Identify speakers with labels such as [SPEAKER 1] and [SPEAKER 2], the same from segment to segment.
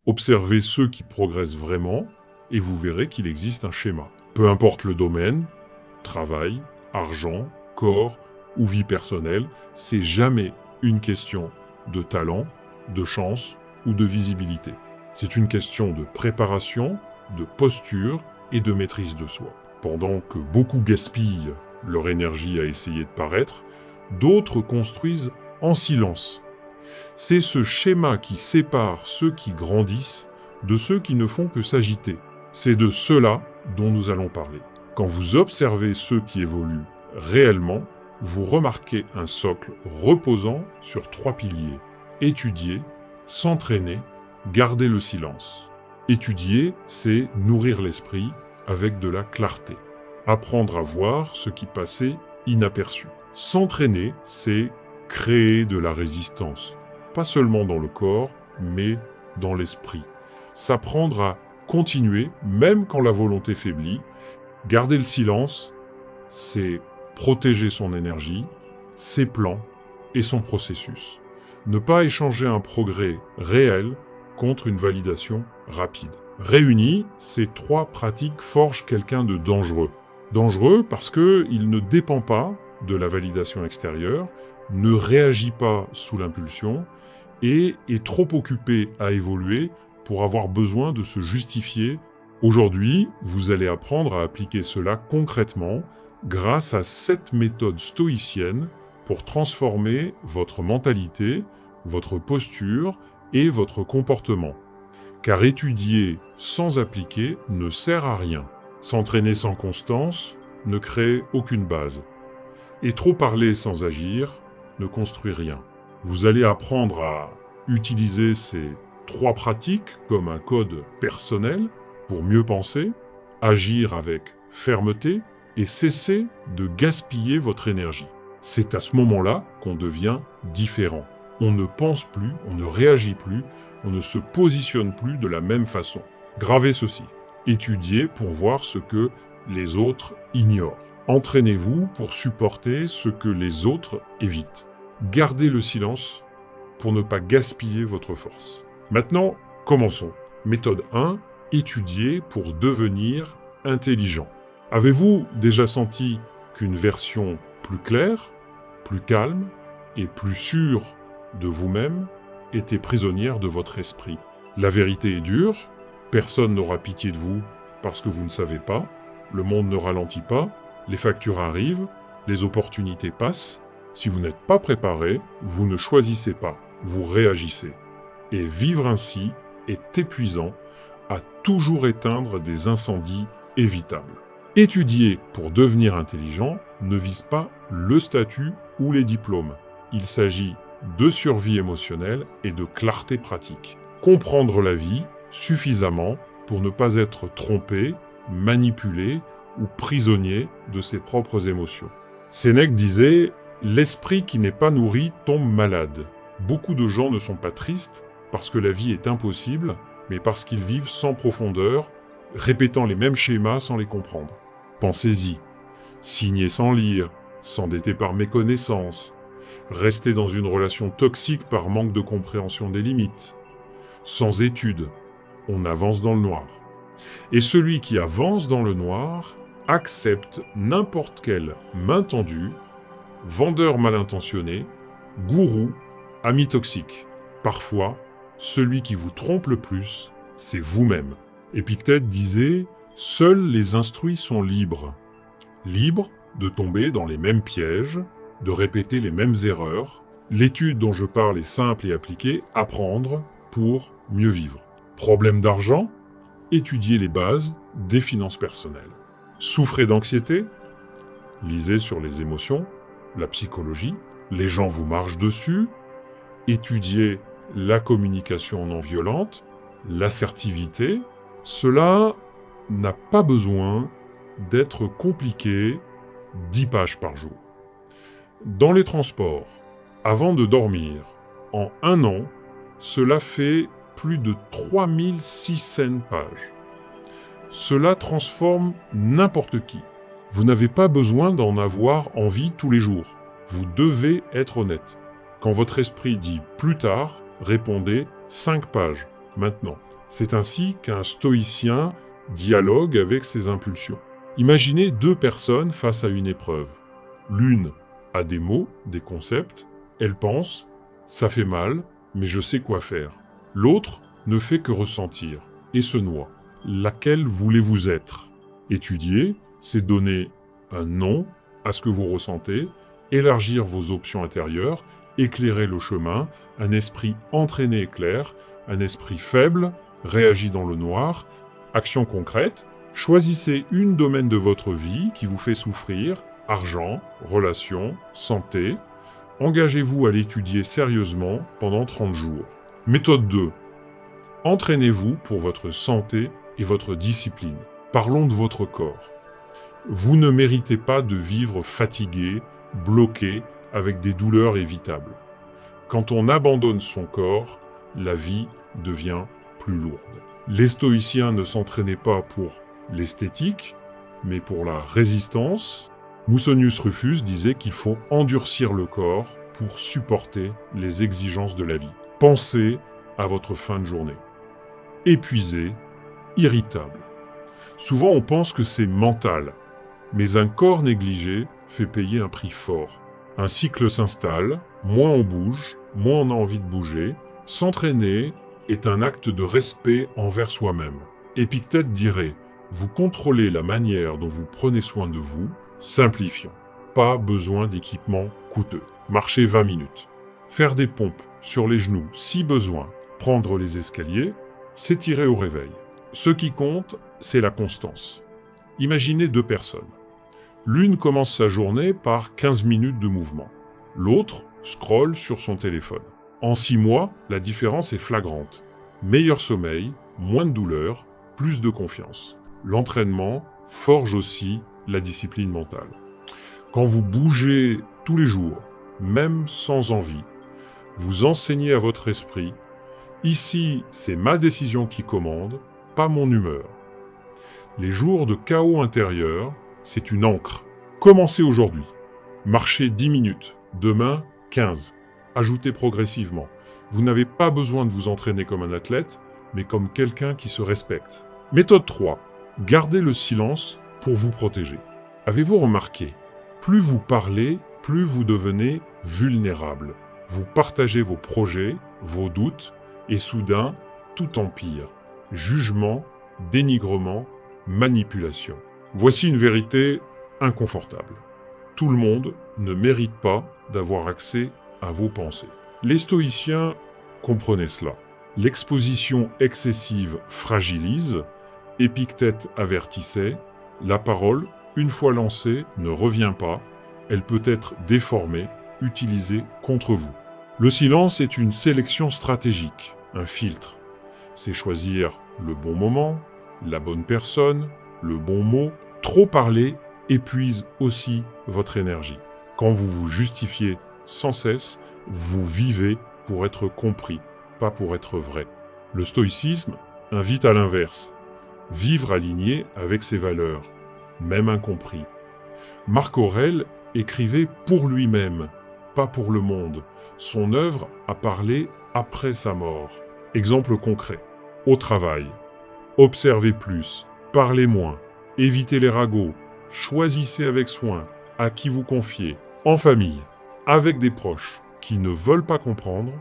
[SPEAKER 1] Observez ceux qui progressent vraiment et vous verrez qu'il existe un schéma. Peu importe le domaine, travail, argent, corps ou vie personnelle, c'est jamais une question de talent, de chance ou de visibilité. C'est une question de préparation, de posture et de maîtrise de soi. Pendant que beaucoup gaspillent leur énergie à essayer de paraître, d'autres construisent en silence. C'est ce schéma qui sépare ceux qui grandissent de ceux qui ne font que s'agiter. C'est de cela dont nous allons parler. Quand vous observez ceux qui évoluent réellement, vous remarquez un socle reposant sur 3 piliers. Étudier, s'entraîner, garder le silence. Étudier, c'est nourrir l'esprit avec de la clarté. Apprendre à voir ce qui passait inaperçu. S'entraîner, c'est créer de la résistance. Pas seulement dans le corps, mais dans l'esprit. S'apprendre à continuer, même quand la volonté faiblit. Garder le silence, c'est protéger son énergie, ses plans et son processus. Ne pas échanger un progrès réel contre une validation rapide. Réunis, ces 3 pratiques forgent quelqu'un de dangereux. Dangereux parce qu'il ne dépend pas de la validation extérieure, ne réagit pas sous l'impulsion et est trop occupé à évoluer pour avoir besoin de se justifier. Aujourd'hui, vous allez apprendre à appliquer cela concrètement grâce à 7 méthodes stoïciennes pour transformer votre mentalité, votre posture et votre comportement. Car étudier sans appliquer ne sert à rien. S'entraîner sans constance ne crée aucune base. Et trop parler sans agir ne construit rien. Vous allez apprendre à utiliser ces 3 pratiques comme un code personnel pour mieux penser, agir avec fermeté et cesser de gaspiller votre énergie. C'est à ce moment-là qu'on devient différent. On ne pense plus, on ne réagit plus, on ne se positionne plus de la même façon. Gravez ceci. Étudiez pour voir ce que les autres ignorent. Entraînez-vous pour supporter ce que les autres évitent. Gardez le silence pour ne pas gaspiller votre force. Maintenant, commençons. Méthode 1, étudier pour devenir intelligent. Avez-vous déjà senti qu'une version plus claire, plus calme et plus sûre de vous-même était prisonnière de votre esprit? La vérité est dure, personne n'aura pitié de vous parce que vous ne savez pas, le monde ne ralentit pas, les factures arrivent, les opportunités passent. Si vous n'êtes pas préparé, vous ne choisissez pas, vous réagissez. Et vivre ainsi est épuisant, à toujours éteindre des incendies évitables. Étudier pour devenir intelligent ne vise pas le statut ou les diplômes. Il s'agit de survie émotionnelle et de clarté pratique. Comprendre la vie suffisamment pour ne pas être trompé, manipulé ou prisonnier de ses propres émotions. Sénèque disait « L'esprit qui n'est pas nourri tombe malade ». Beaucoup de gens ne sont pas tristes parce que la vie est impossible, mais parce qu'ils vivent sans profondeur, répétant les mêmes schémas sans les comprendre. Pensez-y. Signer sans lire, s'endetter par méconnaissance, rester dans une relation toxique par manque de compréhension des limites. Sans études, on avance dans le noir. Et celui qui avance dans le noir accepte n'importe quelle main tendue, vendeur mal intentionné, gourou, ami toxique. Parfois, celui qui vous trompe le plus, c'est vous-même. Épictète disait « Seuls les instruits sont libres ». Libres de tomber dans les mêmes pièges, de répéter les mêmes erreurs. L'étude dont je parle est simple et appliquée, apprendre pour mieux vivre. Problème d'argent? Étudiez les bases des finances personnelles. Souffrez d'anxiété? Lisez sur les émotions, la psychologie. Les gens vous marchent dessus. Étudiez la communication non violente, l'assertivité. Cela n'a pas besoin d'être compliqué 10 pages par jour. Dans les transports, avant de dormir, en 1 an, cela fait plus de 3600 pages. Cela transforme n'importe qui. Vous n'avez pas besoin d'en avoir envie tous les jours. Vous devez être honnête. Quand votre esprit dit « plus tard », répondez « 5 pages ». maintenant. C'est ainsi qu'un stoïcien dialogue avec ses impulsions. Imaginez deux personnes face à une épreuve. L'une a des mots, des concepts, elle pense « ça fait mal, mais je sais quoi faire ». L'autre ne fait que ressentir et se noie. Laquelle voulez-vous être ? Étudier, c'est donner un nom à ce que vous ressentez, élargir vos options intérieures, éclairer le chemin, un esprit entraîné et clair, un esprit faible, réagit dans le noir. Action concrète, choisissez une domaine de votre vie qui vous fait souffrir, argent, relations, santé. Engagez-vous à l'étudier sérieusement pendant 30 jours. Méthode 2. Entraînez-vous pour votre santé et votre discipline. Parlons de votre corps. Vous ne méritez pas de vivre fatigué, bloqué, avec des douleurs évitables. Quand on abandonne son corps, la vie devient plus lourde. Les stoïciens ne s'entraînaient pas pour l'esthétique, mais pour la résistance. Musonius Rufus disait qu'il faut endurcir le corps pour supporter les exigences de la vie. Pensez à votre fin de journée. Épuisé, irritable. Souvent on pense que c'est mental, mais un corps négligé fait payer un prix fort. Un cycle s'installe, moins on bouge, moins on a envie de bouger. S'entraîner est un acte de respect envers soi-même. Épictète dirait « Vous contrôlez la manière dont vous prenez soin de vous, simplifions. Pas besoin d'équipement coûteux. Marchez 20 minutes. Faire des pompes sur les genoux si besoin. Prendre les escaliers, s'étirer au réveil. Ce qui compte, c'est la constance. Imaginez deux personnes. L'une commence sa journée par 15 minutes de mouvement. L'autre scrolle sur son téléphone. En 6 mois, la différence est flagrante. Meilleur sommeil, moins de douleur, plus de confiance. L'entraînement forge aussi la discipline mentale. Quand vous bougez tous les jours, même sans envie, vous enseignez à votre esprit « Ici, c'est ma décision qui commande, pas mon humeur ». Les jours de chaos intérieur, c'est une encre. Commencez aujourd'hui. Marchez 10 minutes, demain 15. Ajoutez progressivement. Vous n'avez pas besoin de vous entraîner comme un athlète, mais comme quelqu'un qui se respecte. Méthode 3. Gardez le silence pour vous protéger. Avez-vous remarqué, plus vous parlez, plus vous devenez vulnérable. Vous partagez vos projets, vos doutes, et soudain, tout empire. Jugement, dénigrement, manipulation. Voici une vérité inconfortable. Tout le monde ne mérite pas d'avoir accès à vos pensées. Les stoïciens comprenaient cela. L'exposition excessive fragilise. Épictète avertissait, la parole, une fois lancée, ne revient pas. Elle peut être déformée, utilisée contre vous. Le silence est une sélection stratégique, un filtre. C'est choisir le bon moment, la bonne personne, le bon mot. Trop parler épuise aussi votre énergie. Quand vous vous justifiez sans cesse, vous vivez pour être compris, pas pour être vrai. Le stoïcisme invite à l'inverse. Vivre aligné avec ses valeurs, même incompris. Marc Aurèle écrivait pour lui-même, pas pour le monde. Son œuvre a parlé après sa mort. Exemple concret. Au travail. Observez plus, parlez moins, évitez les ragots, choisissez avec soin à qui vous confiez, en famille, avec des proches qui ne veulent pas comprendre,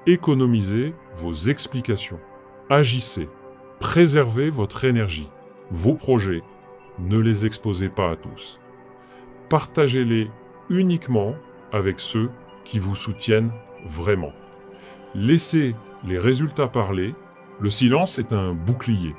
[SPEAKER 1] économisez vos explications, agissez, préservez votre énergie, vos projets, ne les exposez pas à tous. Partagez-les uniquement avec ceux qui vous soutiennent vraiment. Laissez les résultats parler. Le silence est un bouclier.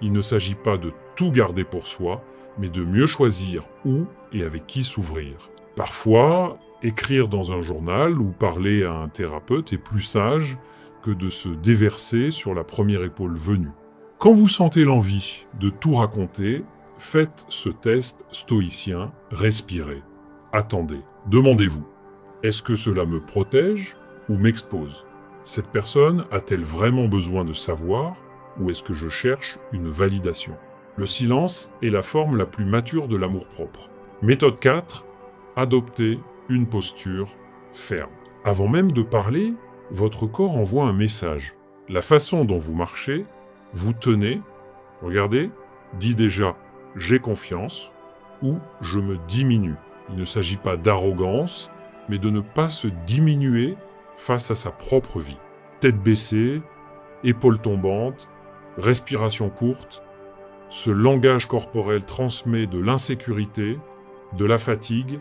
[SPEAKER 1] Il ne s'agit pas de tout garder pour soi, mais de mieux choisir où et avec qui s'ouvrir. Parfois, écrire dans un journal ou parler à un thérapeute est plus sage que de se déverser sur la première épaule venue. Quand vous sentez l'envie de tout raconter, faites ce test stoïcien, respirez, attendez, demandez-vous, est-ce que cela me protège ou m'expose ? Cette personne a-t-elle vraiment besoin de savoir ou est-ce que je cherche une validation ? Le silence est la forme la plus mature de l'amour-propre. Méthode 4, adoptez une posture ferme. Avant même de parler, votre corps envoie un message. La façon dont vous marchez, vous tenez, regardez, dit déjà « j'ai confiance » ou « je me diminue ». Il ne s'agit pas d'arrogance, mais de ne pas se diminuer face à sa propre vie. Tête baissée, épaules tombantes, respiration courte, ce langage corporel transmet de l'insécurité, de la fatigue,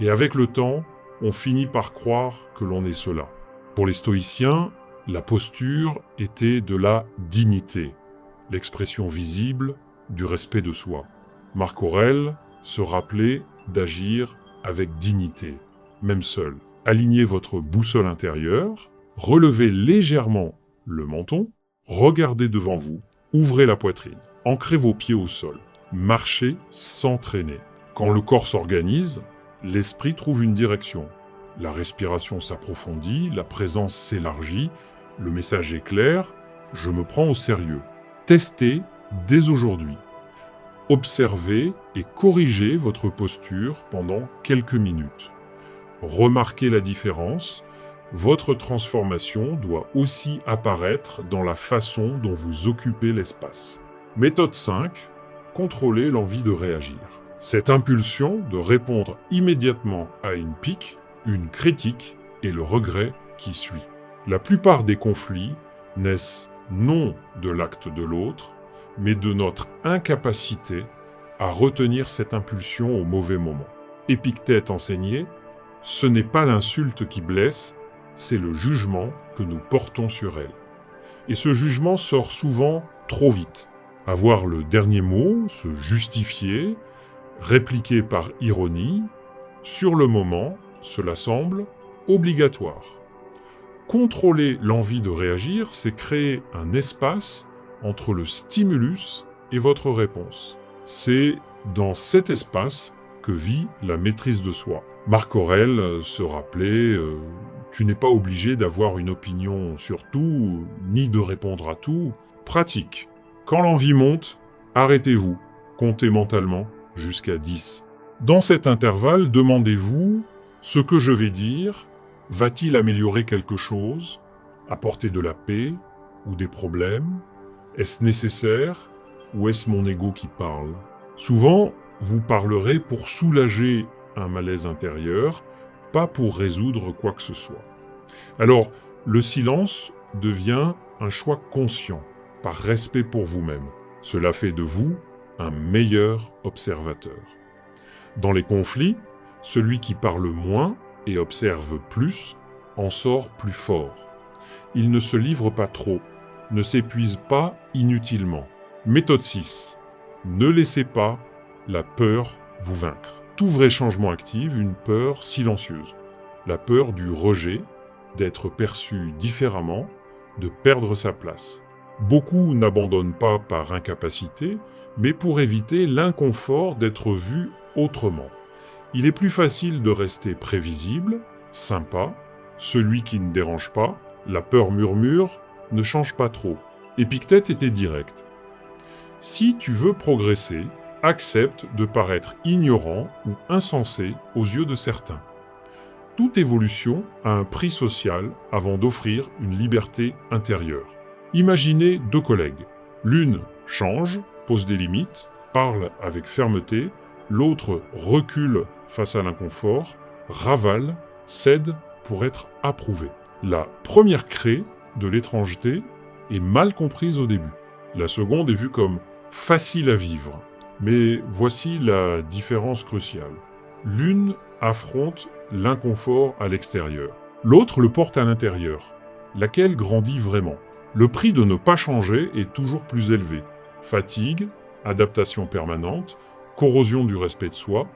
[SPEAKER 1] et avec le temps, on finit par croire que l'on est cela. Pour les stoïciens, la posture était de la dignité, l'expression visible du respect de soi. Marc Aurèle se rappelait d'agir avec dignité, même seul. Alignez votre boussole intérieure, relevez légèrement le menton, regardez devant vous, ouvrez la poitrine, ancrez vos pieds au sol, marchez sans traîner. Quand le corps s'organise, l'esprit trouve une direction. La respiration s'approfondit, la présence s'élargit, le message est clair, je me prends au sérieux. Testez dès aujourd'hui. Observez et corrigez votre posture pendant quelques minutes. Remarquez la différence. Votre transformation doit aussi apparaître dans la façon dont vous occupez l'espace. Méthode 5. Contrôlez l'envie de réagir. Cette impulsion de répondre immédiatement à une pique, une critique et le regret qui suit. La plupart des conflits naissent non de l'acte de l'autre, mais de notre incapacité à retenir cette impulsion au mauvais moment. Épictète enseignait « Ce n'est pas l'insulte qui blesse, c'est le jugement que nous portons sur elle. » Et ce jugement sort souvent trop vite. Avoir le dernier mot, se justifier, répliquer par ironie, sur le moment, cela semble obligatoire. Contrôler l'envie de réagir, c'est créer un espace entre le stimulus et votre réponse. C'est dans cet espace que vit la maîtrise de soi. Marc Aurèle se rappelait tu n'es pas obligé d'avoir une opinion sur tout, ni de répondre à tout. Pratique. Quand l'envie monte, arrêtez-vous. Comptez mentalement jusqu'à 10. Dans cet intervalle, demandez-vous ce que je vais dire va-t-il améliorer quelque chose, apporter de la paix ou des problèmes? Est-ce nécessaire ou est-ce mon ego qui parle? Souvent, vous parlerez pour soulager un malaise intérieur, pas pour résoudre quoi que ce soit. Alors, le silence devient un choix conscient, par respect pour vous-même. Cela fait de vous un meilleur observateur. Dans les conflits, celui qui parle moins et observe plus en sort plus fort. Il ne se livre pas trop, ne s'épuise pas inutilement. Méthode 6. Ne laissez pas la peur vous vaincre. Tout vrai changement active une peur silencieuse. La peur du rejet, d'être perçu différemment, de perdre sa place. Beaucoup n'abandonnent pas par incapacité, mais pour éviter l'inconfort d'être vu autrement. Il est plus facile de rester prévisible, sympa, celui qui ne dérange pas, la peur murmure, ne change pas trop. Épictète était direct. Si tu veux progresser, accepte de paraître ignorant ou insensé aux yeux de certains. Toute évolution a un prix social avant d'offrir une liberté intérieure. Imaginez deux collègues. L'une change, pose des limites, parle avec fermeté, l'autre recule face à l'inconfort, ravale, cède pour être approuvé. La première crée de l'étrangeté est mal comprise au début. La seconde est vue comme facile à vivre. Mais voici la différence cruciale. L'une affronte l'inconfort à l'extérieur. L'autre le porte à l'intérieur. Laquelle grandit vraiment? Le prix de ne pas changer est toujours plus élevé. Fatigue, adaptation permanente, corrosion du respect de soi.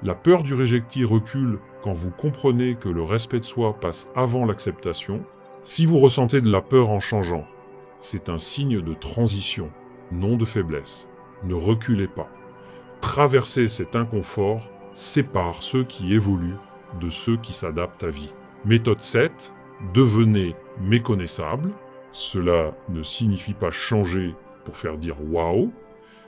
[SPEAKER 1] La peur du réjecté recule quand vous comprenez que le respect de soi passe avant l'acceptation. Si vous ressentez de la peur en changeant, c'est un signe de transition, non de faiblesse. Ne reculez pas. Traverser cet inconfort sépare ceux qui évoluent de ceux qui s'adaptent à vie. Méthode 7. Devenez méconnaissable. Cela ne signifie pas changer pour faire dire waouh.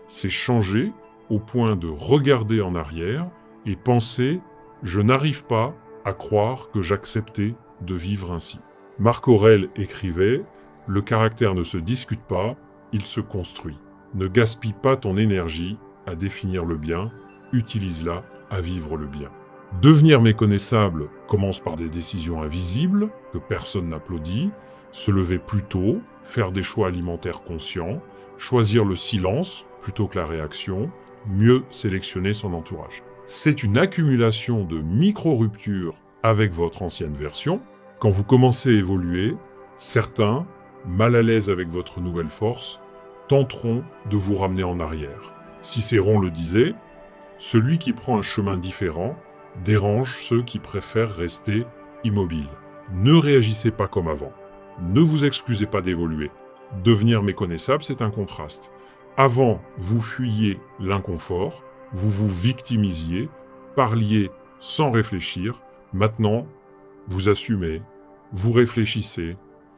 [SPEAKER 1] C'est changer au point de regarder en arrière et penser « je n'arrive pas à croire que j'acceptais de vivre ainsi ». Marc Aurèle écrivait « Le caractère ne se discute pas, il se construit. Ne gaspille pas ton énergie à définir le bien, utilise-la à vivre le bien. Devenir méconnaissable commence par des décisions invisibles que personne n'applaudit, se lever plus tôt, faire des choix alimentaires conscients, choisir le silence plutôt que la réaction, mieux sélectionner son entourage. C'est une accumulation de micro-ruptures avec votre ancienne version. Quand vous commencez à évoluer, certains, mal à l'aise avec votre nouvelle force, tenteront de vous ramener en arrière. Cicéron le disait, « Celui qui prend un chemin différent dérange ceux qui préfèrent rester immobiles. » Ne réagissez pas comme avant. Ne vous excusez pas d'évoluer. Devenir méconnaissable, c'est un contraste. Avant, vous fuyiez l'inconfort, vous vous victimisiez, parliez sans réfléchir. Maintenant, vous assumez, vous réfléchissez,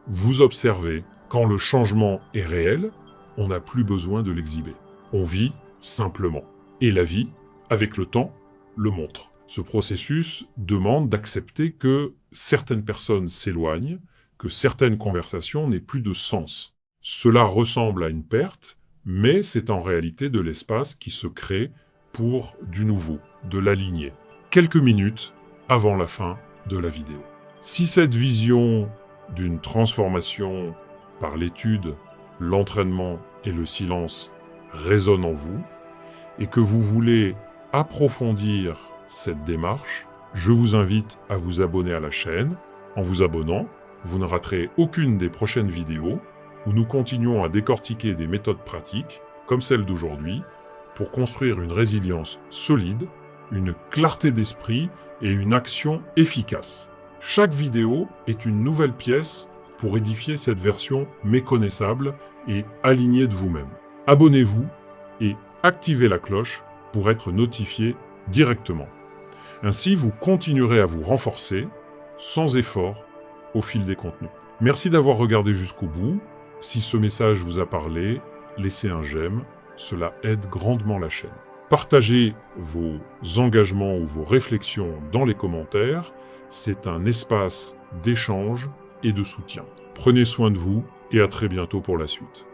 [SPEAKER 1] vous observez. Quand le changement est réel, on n'a plus besoin de l'exhiber. On vit simplement. Et la vie, avec le temps, le montre. Ce processus demande d'accepter que certaines personnes s'éloignent, que certaines conversations n'aient plus de sens. Cela ressemble à une perte, mais c'est en réalité de l'espace qui se crée pour du nouveau, de l'aligner. Quelques minutes avant la fin de la vidéo. Si cette vision d'une transformation par l'étude, l'entraînement et le silence résonne en vous, et que vous voulez approfondir cette démarche, je vous invite à vous abonner à la chaîne. En vous abonnant, vous ne raterez aucune des prochaines vidéos où nous continuons à décortiquer des méthodes pratiques, comme celle d'aujourd'hui, pour construire une résilience solide, une clarté d'esprit et une action efficace. Chaque vidéo est une nouvelle pièce pour édifier cette version méconnaissable et alignée de vous-même. Abonnez-vous et activez la cloche pour être notifié directement. Ainsi, vous continuerez à vous renforcer, sans effort, au fil des contenus. Merci d'avoir regardé jusqu'au bout. Si ce message vous a parlé, laissez un j'aime, cela aide grandement la chaîne. Partagez vos engagements ou vos réflexions dans les commentaires, c'est un espace d'échange et de soutien. Prenez soin de vous et à très bientôt pour la suite.